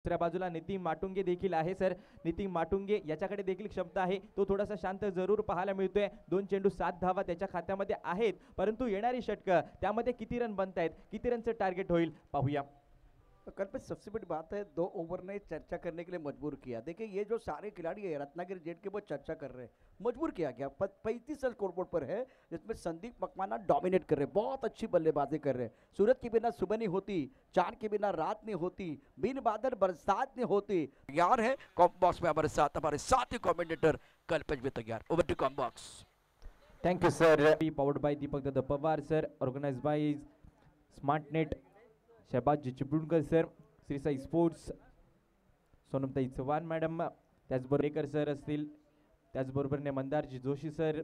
दुसऱ्या बाजूला नितीन माटुंगे देखील आहे सर. नितीन माटुंगे याच्याकडे देखील क्षमता आहे, तो थोडासा शांत जरूर पाहायला मिळतोय. 2 चेंडू 7 धावा त्याच्या खात्यामध्ये आहेत, परंतु येणारी षटकं त्यामध्ये किती रन बनतायत, किती रनचं टार्गेट होईल पाहूया. कल पे सबसे बड़ी बात है 2 ओवर ने चर्चा करने के लिए मजबूर किया। देखिए ये जो सारे खिलाड़ी है रत्नागिरी जेट के वो चर्चा कर रहे हैं, मजबूर किया गया। 35 रन स्कोर बोर्ड पर है, जिसमें संदीप मकवाना डोमिनेट कर रहे हैं, बहुत अच्छी बल्लेबाजी कर रहे हैं। सूरज के बिना सुबह नहीं होती, चांद के बिना रात नहीं होती, बिन बादल बरसात नहीं होती। तैयार है कॉम्बॉक्स में हमारे साथ ही कमेंटेटर कल्पेश भी तैयार। Over to combox. Thank you sir. Powered by Deepak Dada Pawar sir, organise by smart net, Shahbaz Chiplunkar sir, Shri Sai sports, Sonamtai Chavan madam, त्याचबरोबर सर असतील, त्याचबरोबर मंदारजी जोशी सर,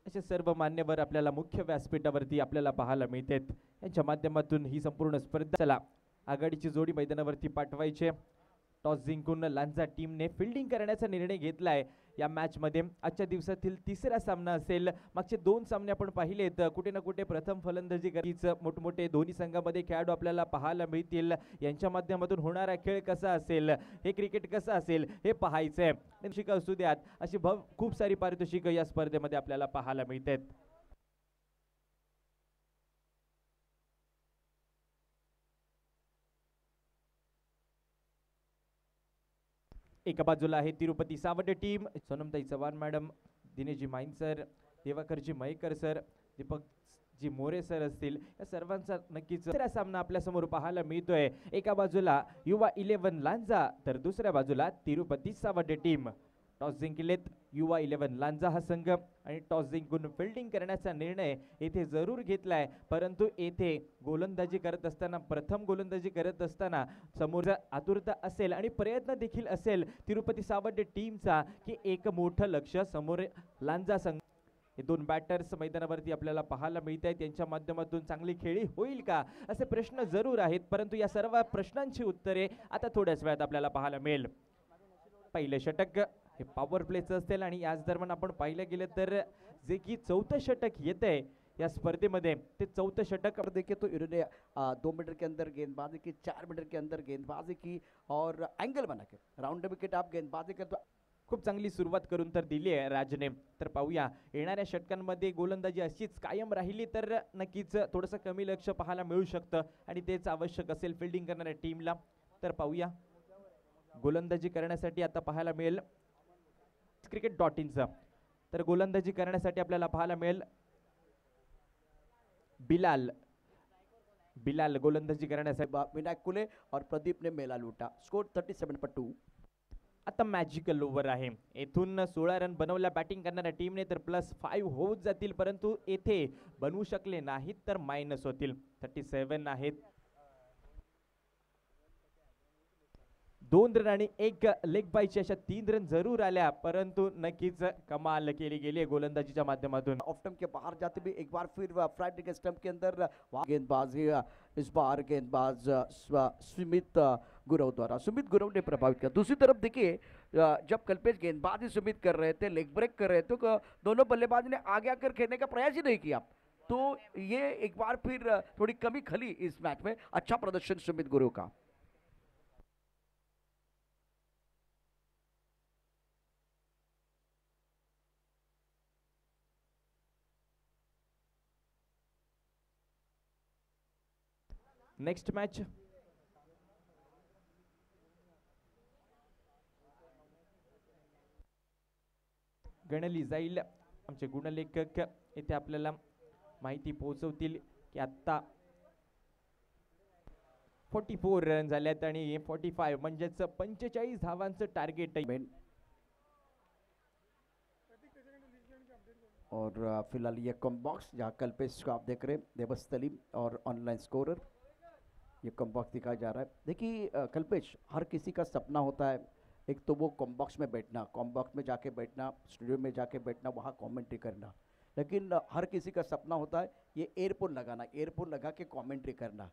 असे सर्व मान्यवर आपल्याला मुख्य व्यासपीठावरती आपल्याला पाहायला मिळतात. यांच्या माध्यमातून ही संपूर्ण स्पर्धा चला आघाडीची जोडी मैदानावरती पाठवायचे. टॉस जिंकून लांजा टीमने फिल्डिंग करण्याचा निर्णय घेतलाय या मॅच मध्ये. आजच्या दिवसातील तिसरा सामना असेल. मागचे 2 सामने आपण पाहिलेत, कुठे ना कुठे प्रथम फलंदाजी करीच मोठमोठे दोन्ही संघामध्ये खेळाडू आपल्याला पाहायला मिळतील. यांच्या माध्यमातून होणारा खेळ कसा असेल, हे क्रिकेट कसं असेल हे पाहायचंय. पारितोषिक असू द्यात, अशी खूप सारी पारितोषिक या स्पर्धेमध्ये आपल्याला पाहायला मिळतात. एका बाजूला आहे तिरुपती सावंत टीम, सोनमताई चव्हाण मॅडम, दिनेशजी माईन सर, दिवाकरजी मयेकर सर, दीपकजी मोरे सर असतील. या सर्वांचा नक्कीच तिसरा सामना आपल्या समोर पाहायला मिळतोय. एका बाजूला युवा 11 लांजा, तर दुसऱ्या बाजूला तिरुपती सावंत टीम. टॉस जिंकलेत युवा 11 लांजा हा संघ आणि टॉस जिंकून फिल्डिंग करण्याचा निर्णय येथे जरूर घेतलाय, परंतु येथे गोलंदाजी करत असताना, प्रथम गोलंदाजी करत असताना समोर आतुरता असेल आणि प्रयत्न देखील असेल तिरुपती सावंत टीमचा की एक मोठं लक्ष समोर लांजा संघ. हे 2 बॅटर्स मैदानावरती आपल्याला पाहायला मिळत आहेत. त्यांच्या माध्यमातून चांगली खेळी होईल का असे प्रश्न जरूर आहेत, परंतु या सर्व प्रश्नांची उत्तरे आता थोड्याच वेळात आपल्याला पाहायला मिळेल. पहिले षटक हे पॉवर प्लेचं असेल आणि याच दरम्यान आपण पाहिलं गेलं तर जे की 4थं षटक येतंय या स्पर्धेमध्ये, ते 4थं षटक देखिए तो इन्होंने 2 मीटर के अंदर गेंदबाजी की, 4 मीटर के अंदर गेंदबाजी की और एंगल बना के राउंड विकेट आप गेंदबाजी कर तो खूप चांगली सुरुवात करून तर दिली आहे राजने. तर पाहूया येणाऱ्या षटकांमध्ये गोलंदाजी अशीच कायम राहिली तर नक्कीच थोडंसं कमी लक्ष पाहायला मिळू शकतं आणि तेच आवश्यक असेल फिल्डिंग करणाऱ्या टीमला. तर पाहूया गोलंदाजी करण्यासाठी आता पाहायला मिळेल cricket.inचं. तर गोलंदाजी करण्यासाठी आपल्याला पाहायला मिळेल बिलाल गोलंदाजी करण्यासाठी. विनायक कुले और प्रदीप ने मेला लूटा। स्कोर 37 पर 2. आता मॅजिकल ओव्हर आहे. येथून 16 रन बनवल्या बॅटिंग करणाऱ्या टीमने तर +5 होत जातील, परंतु येथे बनवू शकले नाहीत तर मायनस होतील. 37 आहेत. 2 रन आणि 1 लेग बायची अशा 3 रन जरूर आल्या, परंतु नक्कीच कमाल केली गेली गोलंदाजीच्या माध्यमातून. ऑफ स्टंप के बाहर जाते भी एक बार फिर फ्राइड के स्टंप के अंदर गेंदबाजी इस बार गेंदबाज सुमित गुरव द्वारा, सुमित गुरव ने प्रभावित किया। दूसरी तरफ देखिए जब कल्पेश गेंदबाजी सुमित कर रहे थे, लेग ब्रेक कर रहे थे, तो दोनों बल्लेबाज ने आगे आकर खेलने का प्रयास ही नहीं किया, तो ये एक बार फिर थोड़ी कमी खली इस मैच में। अच्छा प्रदर्शन सुमित गुरव का। नेक्स्ट मॅच गणली जाईल. आमचे गुणलेखक येथे आपल्याला माहिती पोहोचवतील की आता 44 रन झाल्यात आणि 45 म्हणजेच 45 धावांचं टार्गेट आहे. और फिलहाल ये कम बॉक्स जहाँ कल्पेश को आप देख रहे हैं, देवस तलीम और ऑनलाइन स्कोरर, ये कम बॉक्स दिखाया जा रहा है। देखिए कल्पेश, हर किसी का सपना होता है एक तो वो कॉम बॉक्स में बैठना, कॉम बॉक्स में जाके बैठना, स्टूडियो में जाके बैठना, वहाँ कमेंट्री करना, लेकिन हर किसी का सपना होता है ये एयरपोर्ट लगाना, एयरपोर्ट लगा के कमेंट्री करना।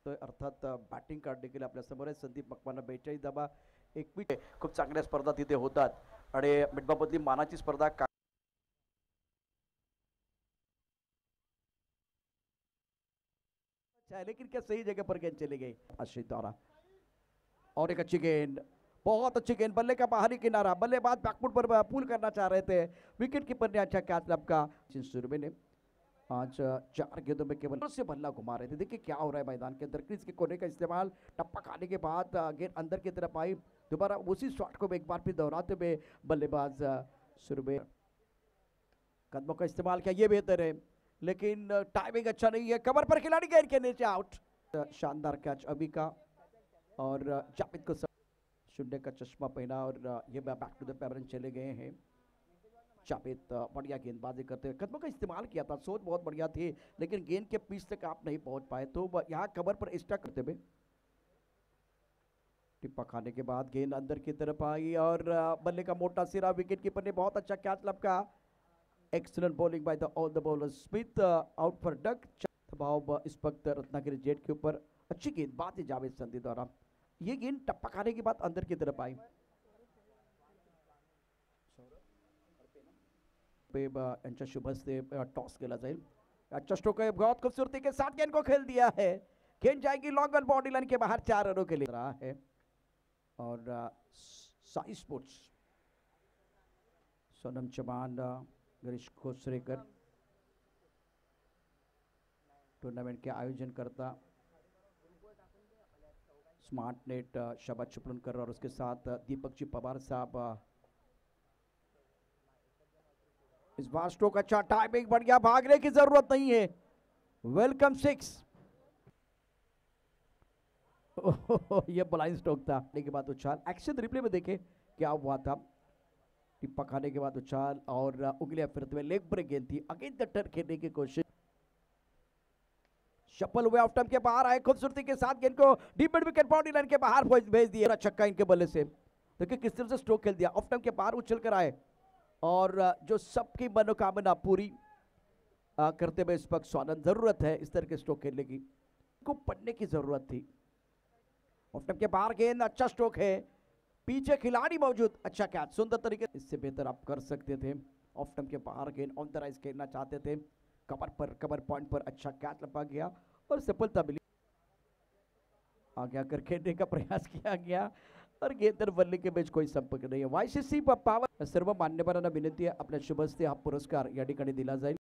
तो अर्थात बॅटिंग काढणे केलं आपल्यासमोर आहे संदीप मकवाना 42 धावा, एक विकेट. खूप चांगल्या स्पर्धा तिथे होतात आणि मिडबामधली मानाची स्पर्धा लेकिन क्या सही जगह पर गेंद चली गई आश्रित द्वारा. और एक अच्छी गेंद, बहुत अच्छी गेंद, बल्ले का बाहरी किनारा, बल्लेबाज बैकफुट पर पुल करना चाह रहे थे, विकेट कीपर ने अच्छा कैच लपका। सुरभि ने आज 4 गेंदों में केवल से बल्ला घुमा रहे थे। देखिए क्या हो रहा है मैदान के अंदर, क्रीज के कोने का इस्तेमाल, टप्पा खाने के बाद गेंद अंदर की तरफ आई, दोबारा उसी शॉट को एक बार फिर दोहराते हुए बल्लेबाज सुरभि कदमों का इस्तेमाल किया, ये बेहतर है, लेकिन टाइमिंग अच्छा नहीं है, कवर पर खिलाड़ी गेंद के नीचे आउट। शानदार कैच अभी का, और जावेद को शून्य का चश्मा पहना और ये बैक टू द पैवरन चले गए हैं। जावेद बढ़िया गेंदबाजी करते हुए कदमों का इस्तेमाल किया था, सोच बहुत बढ़िया थी, लेकिन गेंद के पीछ तक आप नहीं पहुंच पाए, तो यहाँ कवर पर स्टक करते हुए टिप्पा खाने के बाद गेंद अंदर की तरफ आई और बल्ले का मोटा सिरा, विकेट कीपर ने बहुत अच्छा कैच लपका। Excellent bowling by the all the bowler, Smith out for duck. दबाव इस वक्त रत्नागिरी जेट के ऊपर, अच्छी गेंदबाजी जावेद संधि द्वारा, ये गेंद टप्पा खाने के बाद अंदर की तरफ आई। यांच्या शुभ हस्ते टॉस केला जाईल। अच्छा स्ट्रोक है, बहुत खूबसूरती के साथ गेंद को खेल दिया है, गेंद जाएगी लॉन्ग ऑन बाउंड्री लाइन के बाहर, 4 रनों के लिए रहा है। और साई स्पोर्ट्स सोनम चौहान, गिरीश खोसरेकर टूर्नामेंट के आयोजन करता, स्मार्ट नेट शबाद चुपलुनकर और उसके साथ दीपक जी पवार साहब। इस बार स्ट्रोक अच्छा, टाइमिंग बढ़िया, भागने की जरूरत नहीं है, वेलकम 6। ये ब्लाइंड स्ट्रोक था, के बाद उछाल, एक्शन रिप्ले में देखे क्या हुआ था, टिप्पा खाने के बाद उछाल और उंगलियां फिरते हुए लेग ब्रेक गेंद थी, अगेन द टर्न खेलने की कोशिश, शफल हुए, ऑफ स्टंप के बाहर आए, खूबसूरती के साथ गेंद को deep mid wicket boundary line के बाहर भेज दिया, छक्का इनके बल्ले से। देखिए किस तरह से स्ट्रोक खेल दिया, ऑफ स्टंप के बाहर उछल कर आए और जो सबकी मनोकामना पूरी करते हुए इस वक्त स्वानंद, जरूरत है इस तरह के स्ट्रोक खेलने की, को पढ़ने की जरूरत थी। ऑफ स्टंप के बाहर गेंद, अच्छा स्ट्रोक है, पीछे खिलाड़ी मौजूद, अच्छा कैच, सुंदर तरीके, इससे बेहतर आप कर सकते थे। ऑफ स्टंप के बाहर गेंद ऑन द राइज खेलना चाहते थे, कवर पॉइंट पर अच्छा कैच लपा गया और सफलता मिली। आगे आकर खेलने का प्रयास किया गया और गेंद और बल्ले के बीच कोई संपर्क नाही। YCC पावर सर्व मान्यवरांना विनंती आहे, आपल्या शुभ हस्ते हा पुरस्कार या ठिकाणी दिला जाईल।